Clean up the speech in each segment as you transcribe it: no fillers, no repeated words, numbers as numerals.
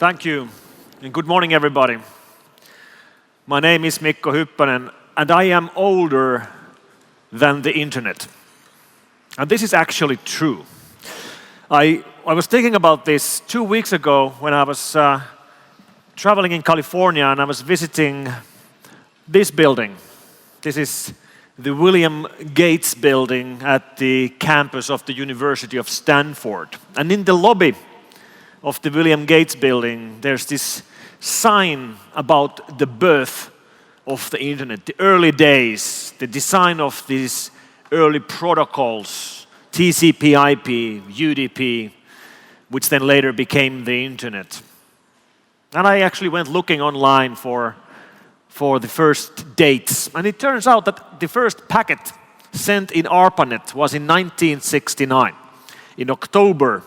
Thank you, and good morning, everybody. My name is Mikko Hypponen, and I am older than the internet. And this is actually true. I was thinking about this 2 weeks ago when I was traveling in California and I was visiting this building. This is the William Gates building at the campus of the University of Stanford. And in the lobby of the William Gates building, there's this sign about the birth of the internet, the early days, the design of these early protocols, TCP, IP, UDP, which then later became the internet. And I actually went looking online for the first dates. And it turns out that the first packet sent in ARPANET was in 1969, in October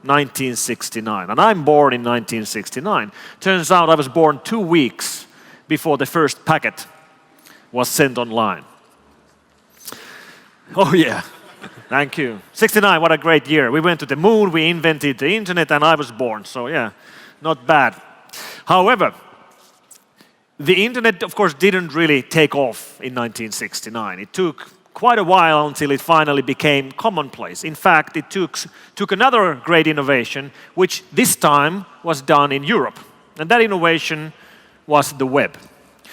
1969. And I'm born in 1969. Turns out I was born 2 weeks before the first packet was sent online. Oh yeah, thank you. 69, what a great year. We went to the moon, we invented the internet, and I was born. So yeah, not bad. However, the internet, of course, didn't really take off in 1969. It took quite a while until it finally became commonplace. In fact, it took another great innovation, which this time was done in Europe. And that innovation was the web.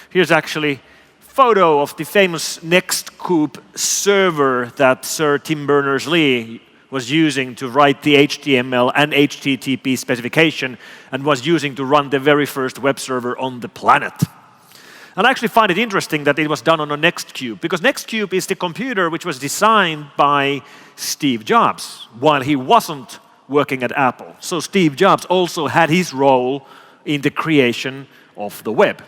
Here's actually a photo of the famous Nextcube server that Sir Tim Berners-Lee was using to write the HTML and HTTP specification and was using to run the very first web server on the planet. And I actually find it interesting that it was done on a Nextcube, because Nextcube is the computer which was designed by Steve Jobs while he wasn't working at Apple. So Steve Jobs also had his role in the creation of the web.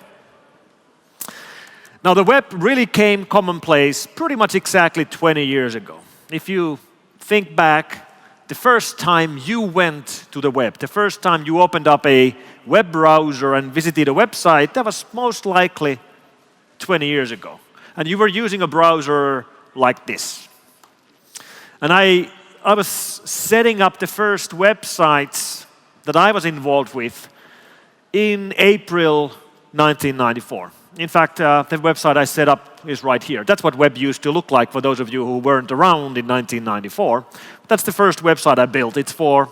Now the web really came commonplace pretty much exactly 20 years ago. If you think back, the first time you went to the web, the first time you opened up a web browser and visited a website, that was most likely 20 years ago. And you were using a browser like this. And I was setting up the first websites that I was involved with in April 1994. In fact, the website I set up is right here. That's what web used to look like for those of you who weren't around in 1994. That's the first website I built. It's for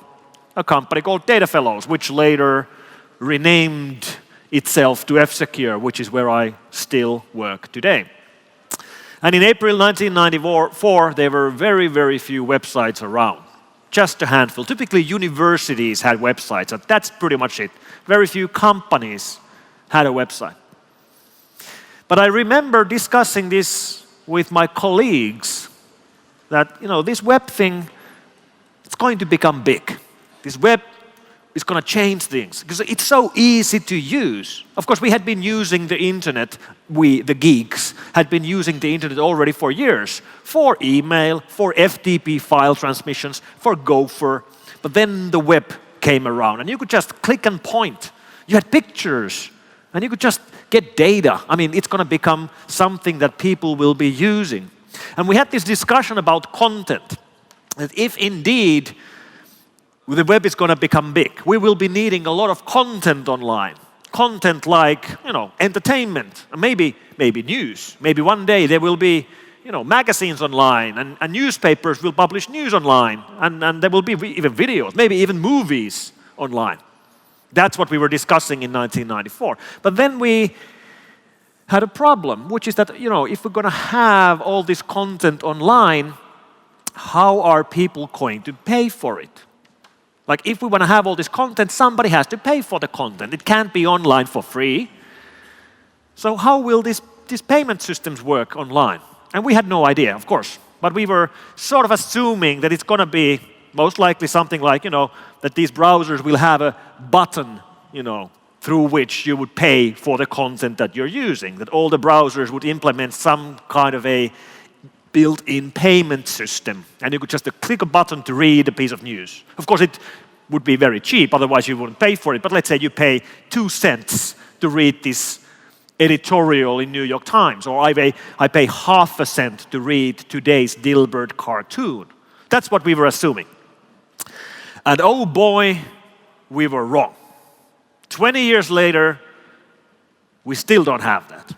a company called Data Fellows, which later renamed itself to F-Secure, which is where I still work today. And in April 1994, there were very, very few websites around. Just a handful. Typically, universities had websites, and that's pretty much it. Very few companies had a website. But I remember discussing this with my colleagues, that this web thing, it's going to become big. This web is going to change things because it's so easy to use. Of course, we had been using the internet, we, the geeks, had been using the internet already for years, for email, for FTP file transmissions, for Gopher. But then the web came around and you could just click and point. You had pictures and you could just get data. I mean, it's going to become something that people will be using. And we had this discussion about content. That if indeed the web is going to become big, we will be needing a lot of content online. Content like, entertainment, and maybe news. Maybe one day there will be, magazines online, and newspapers will publish news online, and there will be even videos, maybe even movies online. That's what we were discussing in 1994. But then we had a problem, which is that, if we're going to have all this content online, how are people going to pay for it? Like, if we want to have all this content, somebody has to pay for the content. It can't be online for free. So how will these payment systems work online? And we had no idea, of course. But we were sort of assuming that it's going to be most likely something like, that these browsers will have a button, through which you would pay for the content that you're using. That all the browsers would implement some kind of a built-in payment system. And you could just click a button to read a piece of news. Of course, it would be very cheap, otherwise you wouldn't pay for it. But let's say you pay 2 cents to read this editorial in New York Times, or I pay ½ cent to read today's Dilbert cartoon. That's what we were assuming. And oh boy, we were wrong. 20 years later, we still don't have that.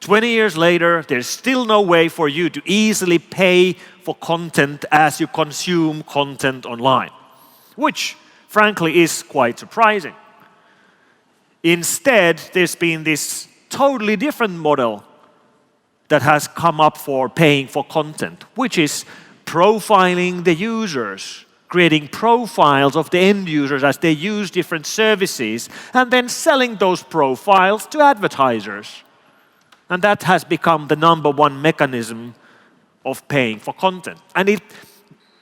20 years later, there's still no way for you to easily pay for content as you consume content online, which frankly is quite surprising. Instead, there's been this totally different model that has come up for paying for content, which is profiling the users, creating profiles of the end users as they use different services, and then selling those profiles to advertisers. And that has become the #1 mechanism of paying for content. And it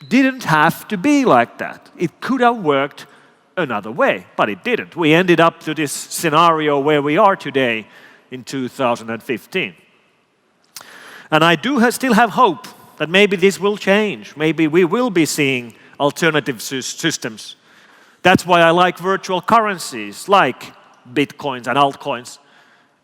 didn't have to be like that. It could have worked another way, but it didn't. We ended up to this scenario where we are today in 2015. And I do still have hope that maybe this will change. Maybe we will be seeing alternative systems. That's why I like virtual currencies like Bitcoins and altcoins.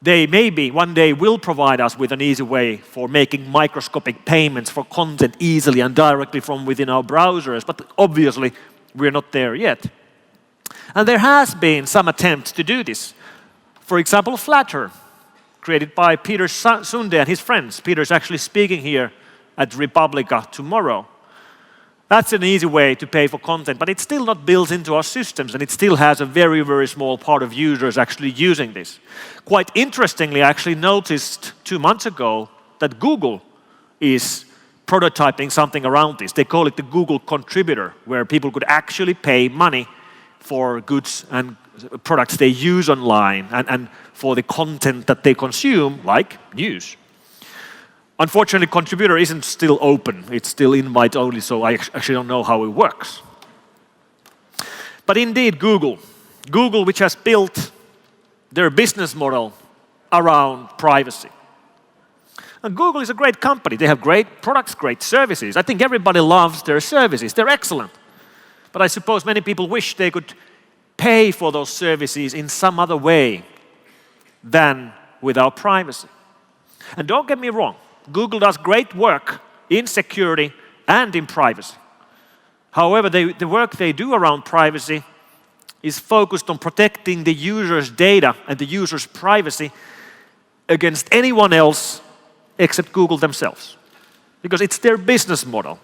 They maybe one day will provide us with an easy way for making microscopic payments for content easily and directly from within our browsers, but obviously we're not there yet. And there has been some attempts to do this. For example, Flutter, created by Peter Sunde and his friends. Peter's actually speaking here at Republica tomorrow. That's an easy way to pay for content, but it's still not built into our systems, and it still has a very, very small part of users actually using this. Quite interestingly, I actually noticed 2 months ago that Google is prototyping something around this. They call it the Google Contributor, where people could actually pay money for goods and products they use online and for the content that they consume, like news. Unfortunately, Contributor isn't still open. It's still invite only, so I actually don't know how it works. But indeed, Google, which has built their business model around privacy. And Google is a great company. They have great products, great services. I think everybody loves their services. They're excellent. But I suppose many people wish they could pay for those services in some other way than without privacy. And don't get me wrong, Google does great work in security and in privacy. However, the work they do around privacy is focused on protecting the user's data and the user's privacy against anyone else except Google themselves. Because it's their business model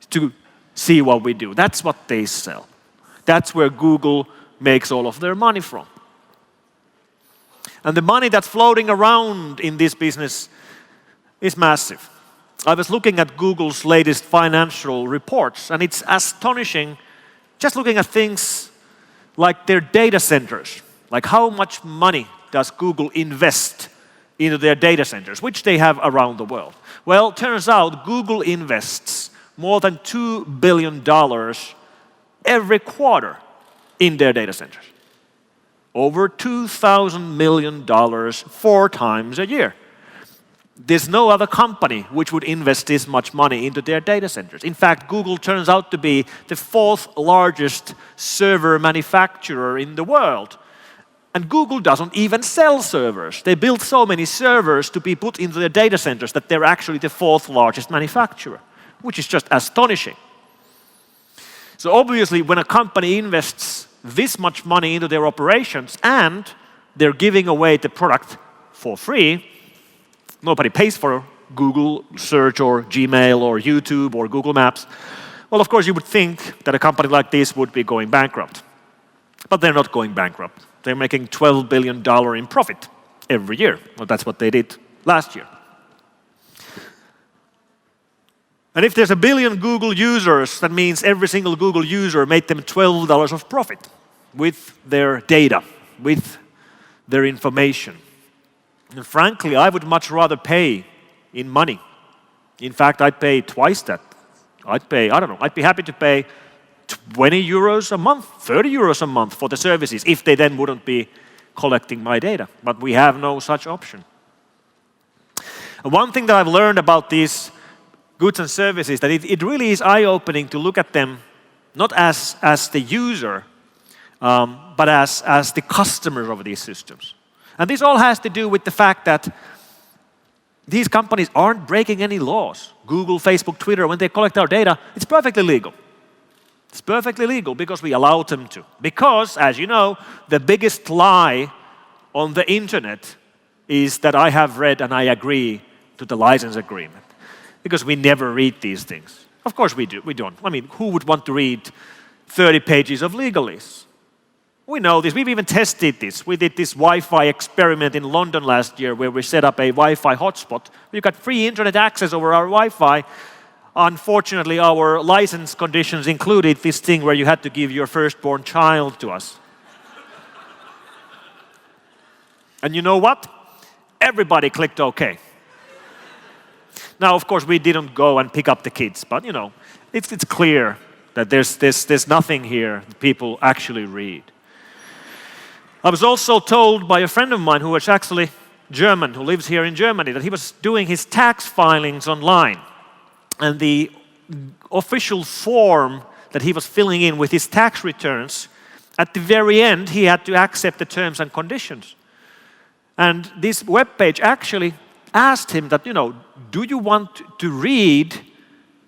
to see what we do. That's what they sell. That's where Google makes all of their money from. And the money that's floating around in this business is massive. I was looking at Google's latest financial reports, and it's astonishing just looking at things like their data centers. Like how much money does Google invest into their data centers, which they have around the world? Well, it turns out Google invests more than $2 billion every quarter in their data centers. Over $2,000 million 4 times a year. There's no other company which would invest this much money into their data centers. In fact, Google turns out to be the 4th largest server manufacturer in the world. And Google doesn't even sell servers. They build so many servers to be put into their data centers that they're actually the 4th largest manufacturer, which is just astonishing. So obviously, when a company invests this much money into their operations and they're giving away the product for free, nobody pays for Google Search or Gmail or YouTube or Google Maps. Well, of course, you would think that a company like this would be going bankrupt. But they're not going bankrupt. They're making $12 billion in profit every year. Well, that's what they did last year. And if there's 1 billion Google users, that means every single Google user made them $12 of profit with their data, with their information. And frankly, I would much rather pay in money. In fact, I'd pay twice that. I'd be happy to pay 20 euros a month, 30 euros a month for the services if they then wouldn't be collecting my data. But we have no such option. And one thing that I've learned about these goods and services, that it really is eye-opening to look at them not as the user, but as the customer of these systems. And this all has to do with the fact that these companies aren't breaking any laws. Google, Facebook, Twitter, when they collect our data, it's perfectly legal. It's perfectly legal because we allowed them to. Because, as you know, the biggest lie on the internet is that I have read and I agree to the license agreement. Because we never read these things. Of course we don't. I mean, who would want to read 30 pages of legalese? We know this. We've even tested this. We did this Wi-Fi experiment in London last year where we set up a Wi-Fi hotspot. You got free internet access over our Wi-Fi. Unfortunately, our license conditions included this thing where you had to give your firstborn child to us. And you know what? Everybody clicked OK. Now, of course, we didn't go and pick up the kids, but you know, it's clear that there's nothing here that people actually read. I was also told by a friend of mine who was actually German, who lives here in Germany, that he was doing his tax filings online. And the official form that he was filling in with his tax returns, at the very end, he had to accept the terms and conditions. And this webpage actually asked him that, you know, do you want to read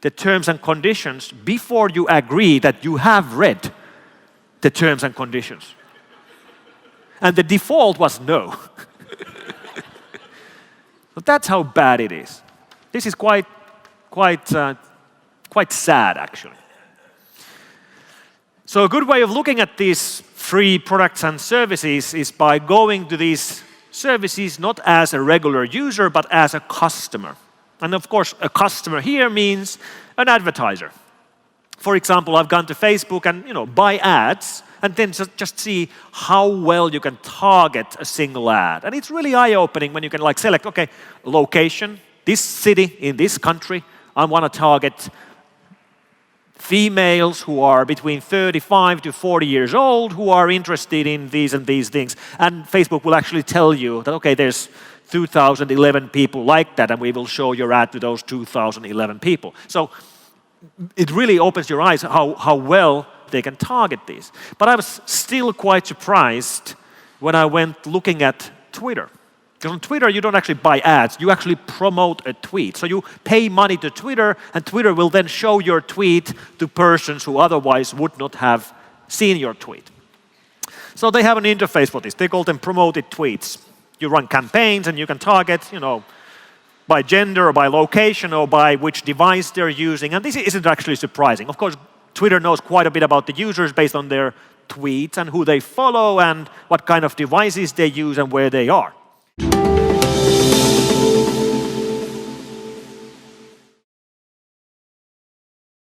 the terms and conditions before you agree that you have read the terms and conditions? And the default was no. But that's how bad it is. This is quite sad, actually. So a good way of looking at these free products and services is by going to these services not as a regular user, but as a customer. And of course, a customer here means an advertiser. For example, I've gone to Facebook and, you know, buy ads, and then just see how well you can target a single ad. And it's really eye-opening when you can like select, okay, location, this city in this country, I want to target females who are between 35 to 40 years old who are interested in these and these things. And Facebook will actually tell you that, okay, there's 2011 people like that, and we will show your ad to those 2011 people. So it really opens your eyes how well they can target these. But I was still quite surprised when I went looking at Twitter. Because on Twitter, you don't actually buy ads, you actually promote a tweet. So you pay money to Twitter, and Twitter will then show your tweet to persons who otherwise would not have seen your tweet. So they have an interface for this. They call them promoted tweets. You run campaigns, and you can target, you know, by gender or by location or by which device they're using. And this isn't actually surprising. Of course, Twitter knows quite a bit about the users based on their tweets and who they follow and what kind of devices they use and where they are.